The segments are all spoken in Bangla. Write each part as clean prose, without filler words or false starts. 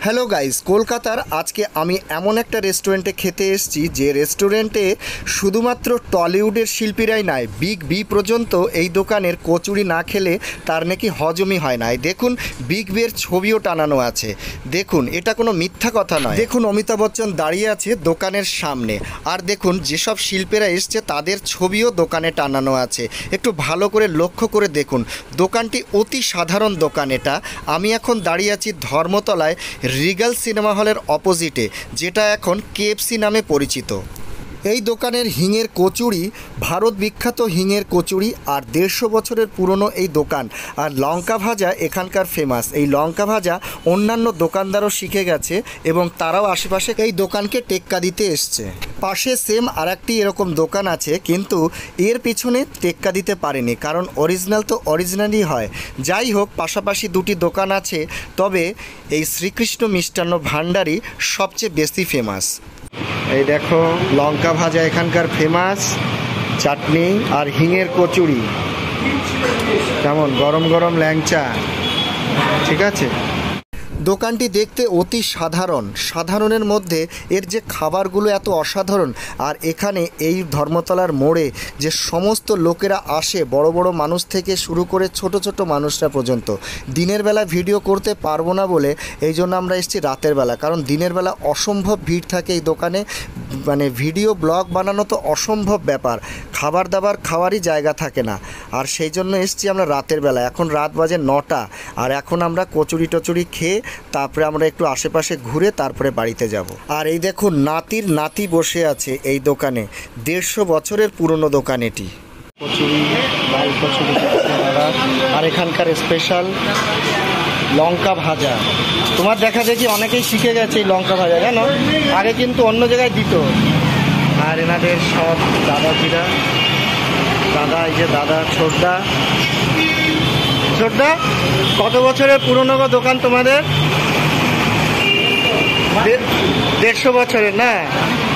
হ্যালো গাইস, কলকাতার আজকে আমি এমন একটা রেস্টুরেন্টে খেতে এসেছি যে রেস্টুরেন্টে শুধুমাত্র টলিউডের শিল্পীরাই নয়, বিগ বি পর্যন্ত এই দোকানের কচুরি না খেলে তার নাকি হজমই হয় না। দেখুন, বিগ বির ছবিও টানানো আছে। দেখুন, এটা কোনো মিথ্যা কথা নয়। দেখুন, অমিতাভ বচ্চন দাঁড়িয়ে আছে দোকানের সামনে, আর দেখুন যেসব শিল্পীরা এসছে তাদের ছবিও দোকানে টানানো আছে। একটু ভালো করে লক্ষ্য করে দেখুন, দোকানটি অতি সাধারণ দোকান। এটা আমি এখন দাঁড়িয়ে আছি ধর্মতলায় রিগাল সিনেমা হলের অপোজিটে, যেটা এখন কেএফসি নামে পরিচিত। এই দোকানের হিঙের কচুরি ভারত বিখ্যাত হিঙের কচুরি, আর 150 বছরের পুরনো এই দোকান। আর লঙ্কা ভাজা এখানকার ফেমাস। এই লঙ্কা ভাজা অন্যান্য দোকানদারও শিখে গেছে এবং তারাও আশেপাশে এই দোকানকে টেক্কা দিতে এসছে। পাশে সেম আর একটি এরকম দোকান আছে, কিন্তু এর পিছনে টেক্কা দিতে পারেনি, কারণ অরিজিনাল তো অরিজিনালই হয়। যাই হোক, পাশাপাশি দুটি দোকান আছে, তবে এই শ্রীকৃষ্ণ মিষ্টান্ন ভাণ্ডারই সবচেয়ে বেশি ফেমাস। এই দেখো, লঙ্কা ভাজা এখানকার ফেমাস, চাটনি আর হিঙের কচুরি। কেমন গরম গরম ল্যাংচা, ঠিক আছে। দোকানটি দেখতে অতি সাধারণের মধ্যে এর যে খাবারগুলো এত অসাধারণ। আর এখানে এই ধর্মতলার মোড়ে যে সমস্ত লোকেরা আসে, বড় বড় মানুষ থেকে শুরু করে ছোট ছোট মানুষরা পর্যন্ত। দিনের বেলা ভিডিও করতে পারবো না বলে এই জন্য আমরা এসেছি রাতের বেলা, কারণ দিনের বেলা অসম্ভব ভিড় থাকে এই দোকানে। মানে ভিডিও ব্লগ বানানো তো অসম্ভব ব্যাপার, খাবার দাবার খাওয়ারই জায়গা থাকে না। আর সেই জন্য এসেছি আমরা রাতের বেলা। এখন রাত বাজে 9টা, আর এখন আমরা কচুরি টচুরি খেয়ে তারপরে আমরা একটু আশেপাশে ঘুরে তারপরে বাড়িতে যাব। আর এই দেখুন, নাতির নাতি বসে আছে এই দোকানে। 150 বছরের পুরনো দোকান এটি। কচুরি, লাল কচুরি, আর এখানকার স্পেশাল লঙ্কা ভাজা। তোমার দেখা দেখি অনেকেই শিখে গেছে এই লঙ্কা ভাজা, জানো, আগে কিন্তু অন্য জায়গায় দিত। আর এনাদের সব দাদাজিরা, দাদা, এই যে দাদা ছোটদা। ছোটদা, কত বছরের পুরনো দোকান তোমাদের? 150 বছরের না?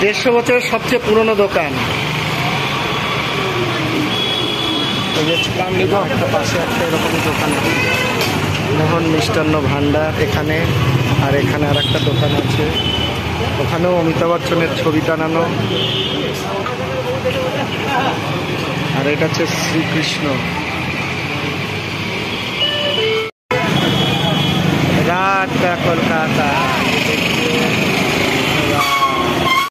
150 বছরের সবচেয়ে পুরনো দোকান। একটা পাশে একটা এরকমই দোকান, মোহন মিষ্টান্ন ভাণ্ডার এখানে। আর এখানে আর একটা দোকান আছে, ওখানেও অমিতাভ বচ্চনের ছবি টানানো। আর এটা হচ্ছে শ্রীকৃষ্ণ। রাত কলকাতা।